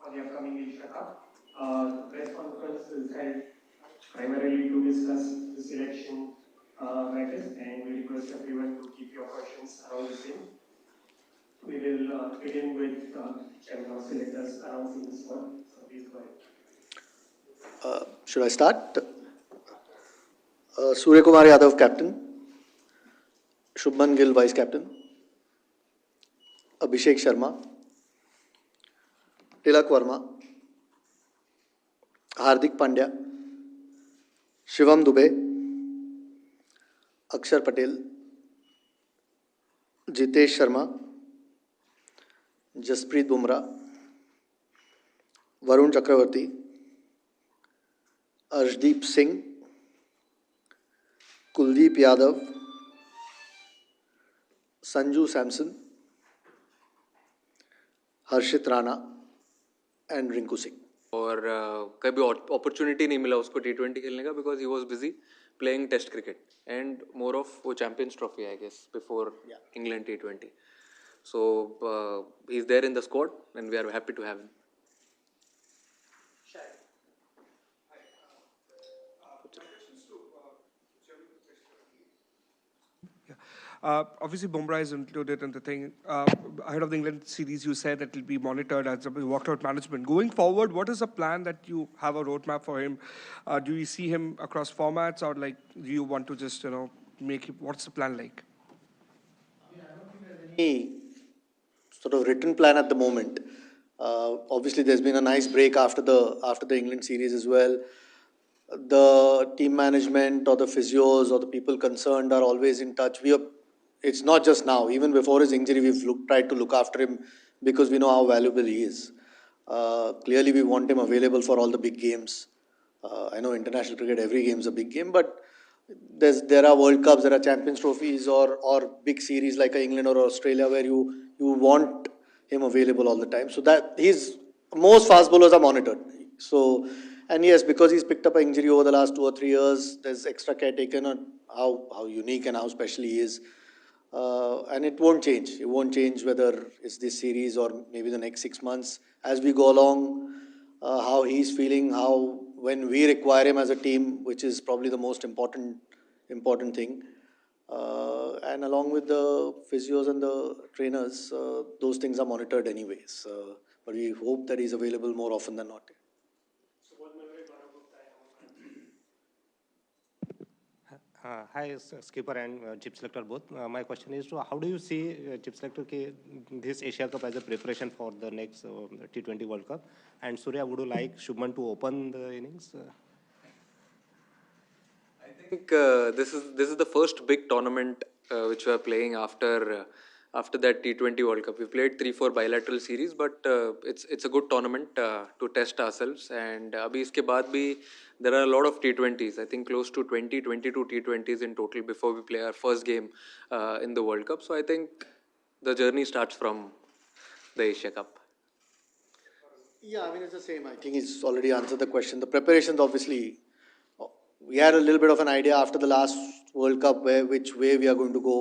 for the upcoming Asia Cup. The press conference is held primarily to discuss the selection matters, and we request everyone to keep your questions around the same. We will begin with chairman of selectors announcing the squad. So please go ahead. Should I start? Surya Kumar Yadav, captain. Shubman Gill, vice captain. Abhishek Sharma. Tilak Verma. Hardik Pandya. Shivam Dubey. Akshar Patel. Jitesh Sharma. Jasprit Bumrah. Varun Chakravarti. Arshdeep Singh. Kuldeep Yadav. Sanju Samson. Harshit Rana and Rinku Singh. और कभी opportunity नहीं मिला उसको T20 खेलने का because he was busy playing test cricket and more of वो champions trophy I guess before England T20. So he is there in the squad and we are happy to have him. Obviously, Bumrah is included in the thing. Ahead of the England series, you said that it will be monitored as a workload management. Going forward, what is the plan that you have a roadmap for him? Do you see him across formats, or like do you want to just make it? What's the plan like? I don't think there's any sort of written plan at the moment. Obviously, there's been a nice break after the England series as well. The team management or the physios or the people concerned are always in touch. It's not just now. Even before his injury, we've tried to look after him because we know how valuable he is. Clearly, we want him available for all the big games. I know international cricket, every game is a big game, but there are World Cups, there are Champions Trophies or big series like England or Australia where you want him available all the time. So that most fast bowlers are monitored. So, and yes, because he's picked up an injury over the last 2 or 3 years, there's extra care taken on how unique and how special he is. And it won't change. It won't change whether it's this series or maybe the next 6 months. As we go along, how he's feeling, when we require him as a team, which is probably the most important thing. And along with the physios and the trainers, those things are monitored anyways. But we hope that he's available more often than not. Hi, skipper and chip selector both. My question is, how do you see chip selector this Asia Cup as a preparation for the next T20 World Cup? And Surya, would you like Shubman to open the innings? I think this is the first big tournament which we are playing after that T20 World Cup. We've played 3-4 bilateral series, but it's a good tournament to test ourselves. And abhi iske baad bhi there are a lot of T20s. I think close to 22 T20s in total before we play our first game in the World Cup. So I think the journey starts from the Asia Cup. Yeah, I mean, it's the same. I think he's already answered the question. The preparations, obviously, we had a little bit of an idea after the last World Cup which way we are going to go.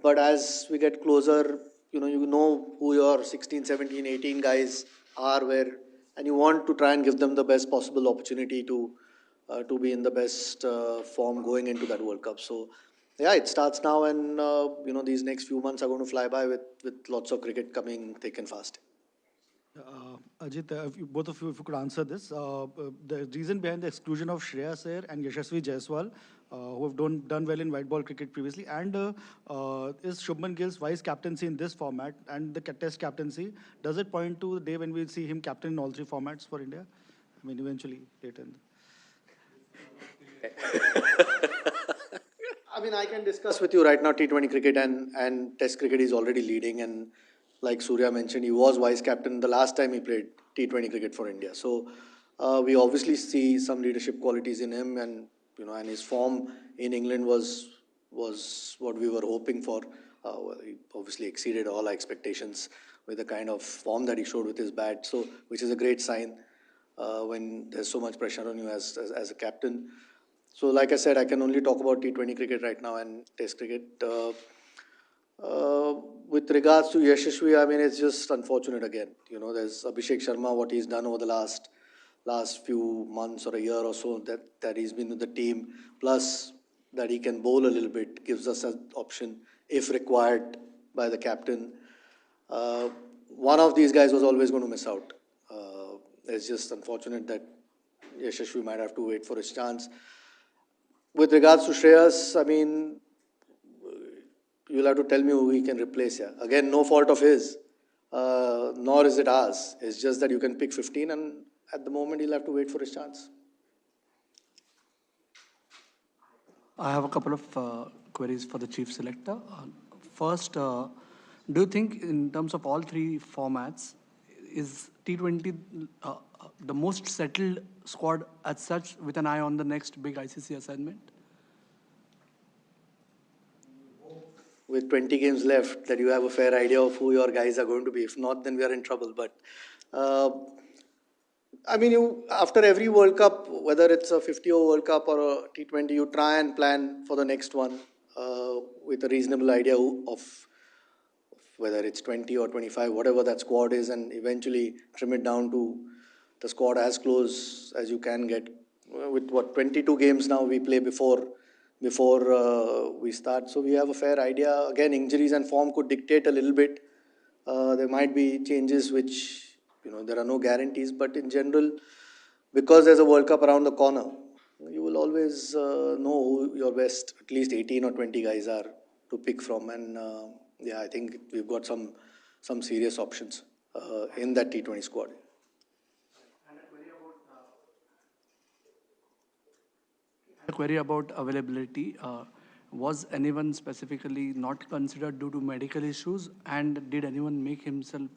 But as we get closer, you know who your 16, 17, 18 guys are, and you want to try and give them the best possible opportunity to be in the best form going into that World Cup. So, yeah, it starts now, and these next few months are going to fly by with lots of cricket coming thick and fast. Ajit, both of you, if you could answer this. The reason behind the exclusion of Shreyas Iyer and Yashasvi Jaiswal, who have done well in white ball cricket previously, and is Shubman Gill's vice captaincy in this format and the test captaincy, does it point to the day when we'll see him captain in all 3 formats for India? I mean, eventually, later. I mean, I can discuss with you right now T20 cricket and test cricket is already leading, and like Surya mentioned, he was vice captain the last time he played T20 cricket for India. So we obviously see some leadership qualities in him, and and his form in England was what we were hoping for. He obviously exceeded all our expectations with the kind of form that he showed with his bat. So, which is a great sign when there's so much pressure on you as a captain. So, like I said, I can only talk about T20 cricket right now and Test cricket. With regards to Yashasvi, I mean, it's just unfortunate again. You know, there's Abhishek Sharma, what he's done over the last few months or a year or so that he's been with the team, plus that he can bowl a little bit, gives us an option if required by the captain. One of these guys was always going to miss out. It's just unfortunate that Yashasvi might have to wait for his chance. With regards to Shreyas, I mean, you'll have to tell me who he can replace here. Again, no fault of his, nor is it ours. It's just that you can pick 15 and at the moment he'll have to wait for his chance. I have a couple of queries for the chief selector. First, do you think in terms of all three formats, is T20 the most settled squad as such with an eye on the next big ICC assignment? With 20 games left, that you have a fair idea of who your guys are going to be. If not, then we are in trouble. But I mean, after every World Cup, whether it's a 50-over World Cup or a T20, you try and plan for the next one with a reasonable idea of whether it's 20 or 25, whatever that squad is, and eventually trim it down to the squad as close as you can get. With 22 games now we play before we start, so we have a fair idea. Again, injuries and form could dictate a little bit. There might be changes which, there are no guarantees, but in general, because there's a World Cup around the corner, you will always know who your best, at least 18 or 20 guys are to pick from. And I think we've got some serious options in that T20 squad. A query about availability. Was anyone specifically not considered due to medical issues, and did anyone make himself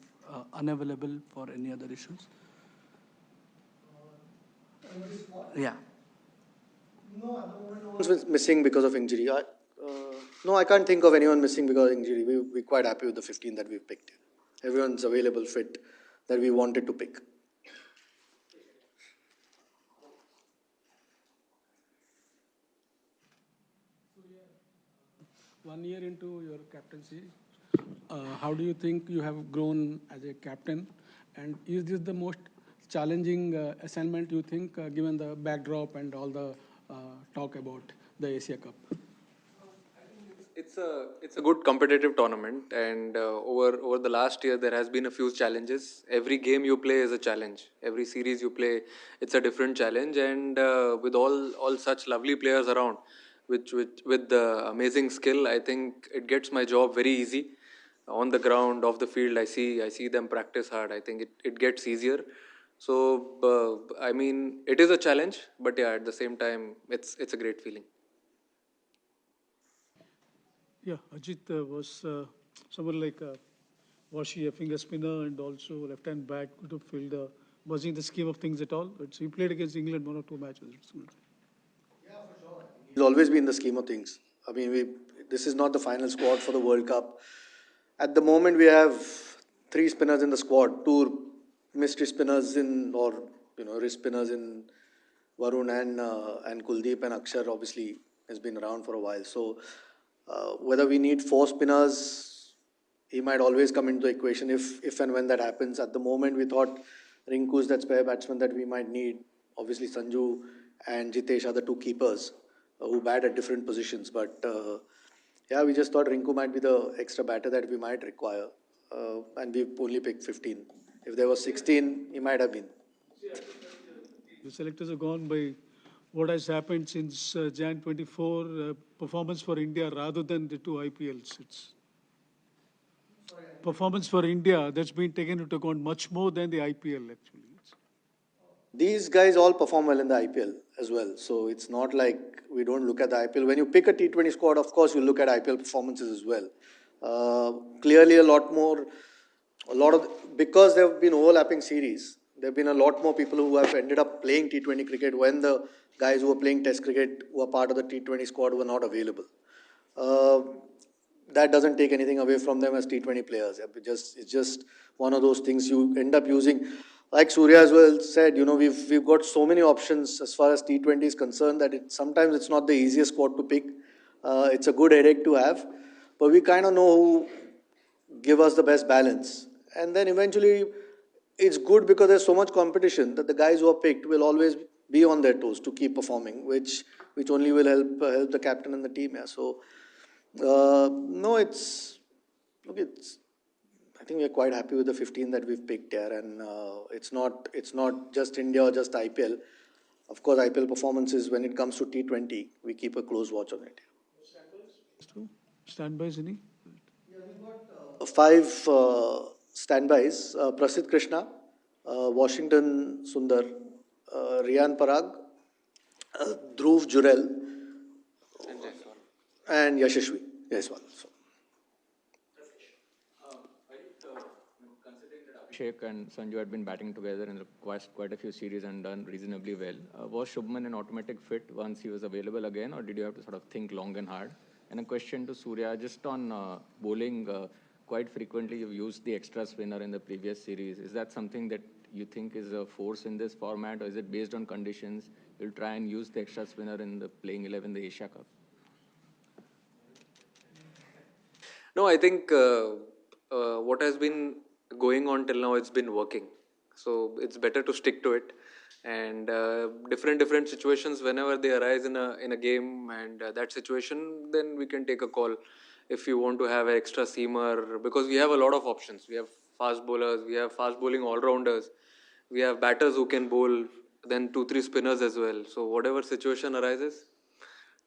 unavailable for any other issues? Yeah. No, anyone's missing because of injury. No, I can't think of anyone missing because of injury. We're quite happy with the 15 that we've picked. Everyone's available, fit, that we wanted to pick. One year into your captaincy, how do you think you have grown as a captain? And is this the most challenging assignment you think, given the backdrop and all the talk about the Asia Cup? It's a good competitive tournament, and over the last year there has been a few challenges. Every game you play is a challenge. Every series you play, it's a different challenge, and with all such lovely players around, with the amazing skill, I think it gets my job very easy. On the ground, off the field, I see them practice hard. I think it gets easier. So I mean, it is a challenge, but yeah, at the same time, it's a great feeling. Yeah, Ajit was someone like was she a finger spinner and also left-hand bat, good to fielder? Was he in the scheme of things at all? He played against England 1 or 2 matches. He's always been in the scheme of things. I mean, this is not the final squad for the World Cup. At the moment, we have 3 spinners in the squad, 2 mystery spinners wrist spinners in Varun and Kuldeep, and Akshar obviously has been around for a while. So whether we need 4 spinners, he might always come into the equation if and when that happens. At the moment, we thought Rinku's that spare batsman that we might need. Obviously, Sanju and Jitesh are the 2 keepers who bat at different positions. But we just thought Rinku might be the extra batter that we might require. And we've only picked 15. If there was 16, he might have been. The selectors have gone by what has happened since Jan 24, performance for India rather than the 2 IPLs. It's performance for India that's been taken into account much more than the IPL actually. These guys all perform well in the IPL as well. So it's not like we don't look at the IPL. When you pick a T20 squad, of course, you look at IPL performances as well. Clearly because there have been overlapping series, there have been a lot more people who have ended up playing T20 cricket when the guys who were playing Test cricket, who are part of the T20 squad, were not available. That doesn't take anything away from them as T20 players. It's just one of those things you end up using. Like Surya as well said, we've got so many options as far as T20 is concerned that sometimes it's not the easiest squad to pick. It's a good headache to have. but we kind of know who give us the best balance. And then eventually, it's good because there's so much competition that the guys who are picked will always be on their toes to keep performing, which only will help the captain and the team. Yeah. So no, it's. I think we're quite happy with the 15 that we've picked here, and it's not just India or just IPL. Of course, IPL performances when it comes to T20, we keep a close watch on it. Standbys, any? Five standbys: Prasidh Krishna, Washington Sundar, Riyan Parag, Dhruv Jurel, and Yashasvi Jaiswal. So. Abhishek and Sanju had been batting together in quite a few series and done reasonably well. Was Shubman an automatic fit once he was available again, or did you have to sort of think long and hard? And a question to Surya, just on bowling, quite frequently you've used the extra spinner in the previous series. Is that something that you think is a force in this format, or is it based on conditions? You'll try and use the extra spinner in the playing 11, the Asia Cup? No, I think what has been going on till now, it's been working. So it's better to stick to it. And different situations, whenever they arise in a game, and that situation, then we can take a call if you want to have an extra seamer, because we have a lot of options. We have fast bowlers, we have fast bowling all-rounders, we have batters who can bowl, then 2-3 spinners as well. So whatever situation arises,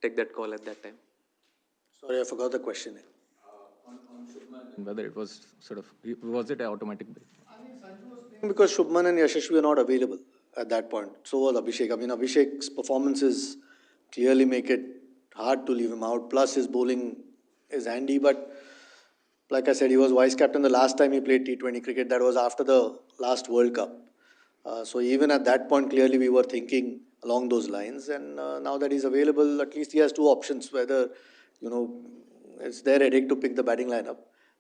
take that call at that time. Sorry, I forgot the question. Whether it was was it an automatic bid? Because Shubman and Yashasvi are not available at that point. So was Abhishek. I mean, Abhishek's performances clearly make it hard to leave him out. Plus, his bowling is handy. But like I said, he was vice captain the last time he played T20 cricket. That was after the last World Cup. So even at that point, clearly we were thinking along those lines. And now that he's available, at least he has two options. Whether, it's their headache to pick the batting lineup.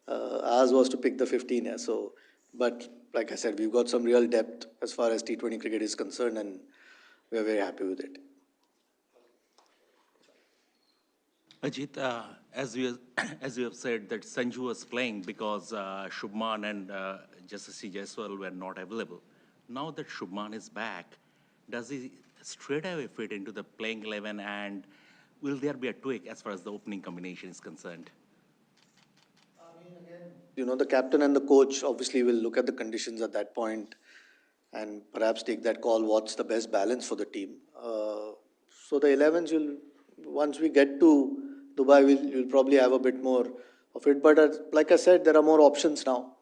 Ours was to pick the 15. Yeah. So, but like I said, we've got some real depth as far as T20 cricket is concerned, and we are very happy with it. Ajit, as you have said that Sanju was playing because Shubman and Jasprit Jaiswal were not available. Now that Shubman is back, does he straight away fit into the playing 11, and will there be a tweak as far as the opening combination is concerned? The captain and the coach obviously will look at the conditions at that point and perhaps take that call, what's the best balance for the team. So the 11s, once we get to Dubai, you'll probably have a bit more of it. But like I said, there are more options now.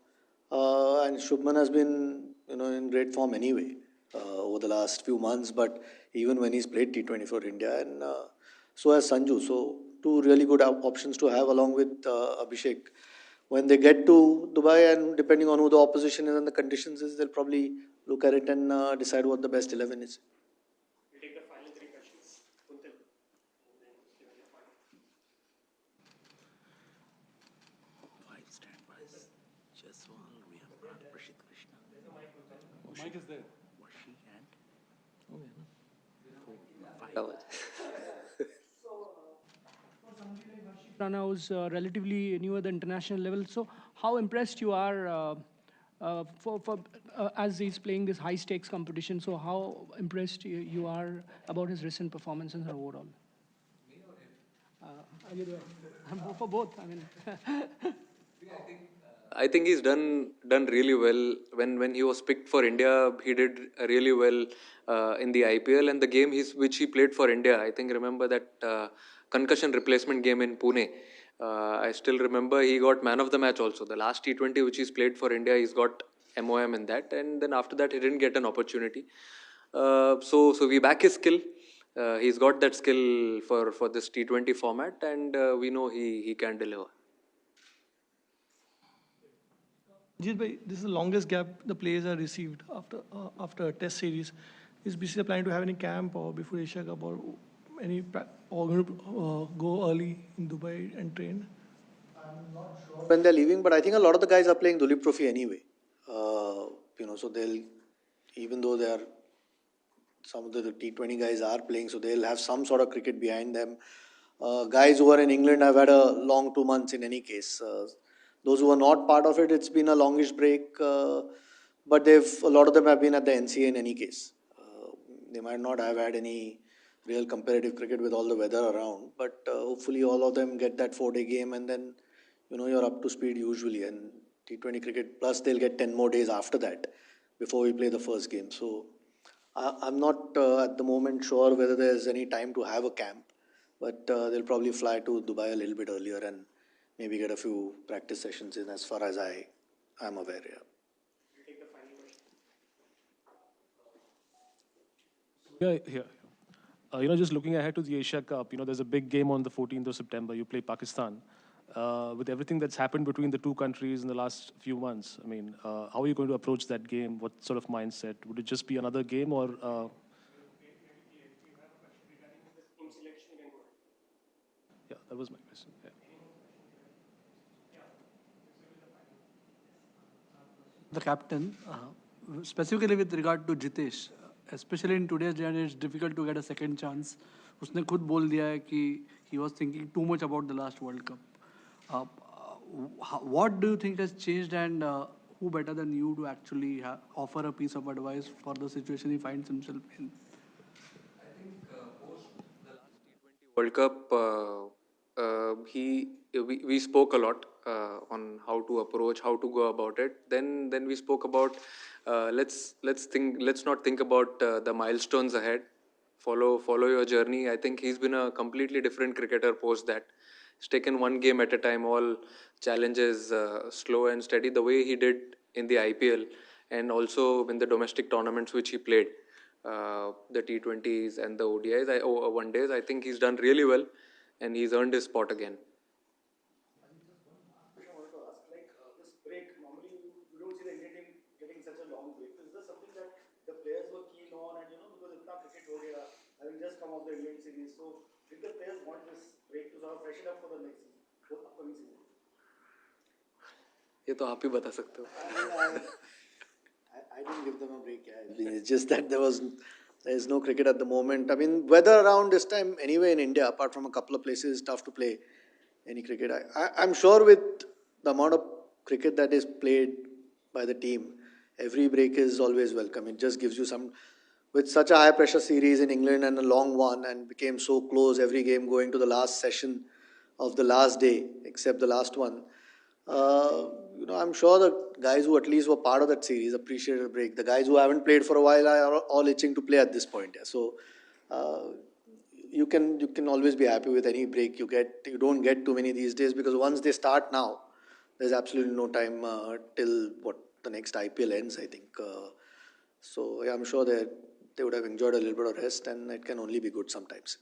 And Shubman has been, in great form anyway over the last few months. But even when he's played T20 for India, and so has Sanju. So two really good options to have along with Abhishek. When they get to Dubai, and depending on who the opposition is and the conditions is, they'll probably look at it and decide what the best 11 is. We'll take the final 3 questions. Kuntal. Five standbys. Jaiswal, we have brought Prasidh Krishna. Mike is there. Washi and Rana was relatively new at the international level. So, how impressed you are as he's playing this high stakes competition? So, how impressed you are about his recent performances overall? For both. I mean, I think he's done really well. When he was picked for India, he did really well in the IPL, and the game which he played for India. I think remember that concussion replacement game in Pune. I still remember he got man of the match also. The last T20 which he's played for India, he's got MOM in that, and then after that he didn't get an opportunity. So we back his skill. He's got that skill for this T20 format, and we know he can deliver. This is the longest gap the players have received after a test series. Is BCCI planning to have any camp or before Asia Cup or going to go early in Dubai and train? I'm not sure when they're leaving, but I think a lot of the guys are playing Dulip Trophy anyway. So they'll, even though some of the T20 guys are playing, so they'll have some sort of cricket behind them. Guys who are in England have had a long 2 months in any case. Those who are not part of it, it's been a longish break, but a lot of them have been at the NCA in any case. They might not have had any real competitive cricket with all the weather around, but hopefully all of them get that 4-day game and then, you're up to speed usually. And T20 cricket, plus they'll get 10 more days after that before we play the first game. So I'm not at the moment sure whether there's any time to have a camp, but they'll probably fly to Dubai a little bit earlier and maybe get a few practice sessions in as far as I'm aware. Yeah. Yeah. Just looking ahead to the Asia Cup, there's a big game on the 14th of September. You play Pakistan. With everything that's happened between the two countries in the last few months, how are you going to approach that game? What sort of mindset? Would it just be another game or... Yeah, that was my question. Yeah. The captain, specifically with regard to Jitesh, especially in today's day and age, it's difficult to get a second chance. उसने खुद बोल दिया है कि he was thinking too much about the last World Cup. What do you think has changed, and who better than you to actually offer a piece of advice for the situation he finds himself in? I think post the last T20 World Cup, we spoke a lot on how to approach, how to go about it. Then we spoke about let's not think about the milestones ahead. Follow your journey. I think he's been a completely different cricketer post that. He's taken one game at a time, all challenges slow and steady, the way he did in the IPL and also in the domestic tournaments which he played, the T20s and the ODIs, one days. I think he's done really well and he's earned his spot again. This break, normally you don't see the Indian team getting such a long break. Is this something that the players were keen on, and because itna cricket ho gaya, having just come off the England series, so did the players want this break to sort of freshen up for the next season, for the upcoming season? ये तो आप ही बता सकते हो. I didn't give them a break. Yeah. It's just that there's no cricket at the moment. Weather around this time anyway in India, apart from a couple of places, tough to play any cricket. I'm sure with the amount of cricket that is played by the team, every break is always welcome. It just gives you some, with such a high pressure series in England and a long one, and became so close, every game going to the last session of the last day, except the last one. I'm sure the guys who at least were part of that series appreciated a break. The guys who haven't played for a while are all itching to play at this point. Yeah. So you can always be happy with any break you get. You don't get too many these days because once they start now, there's absolutely no time till the next IPL ends, I think. So yeah, I'm sure they would have enjoyed a little bit of rest, and it can only be good sometimes.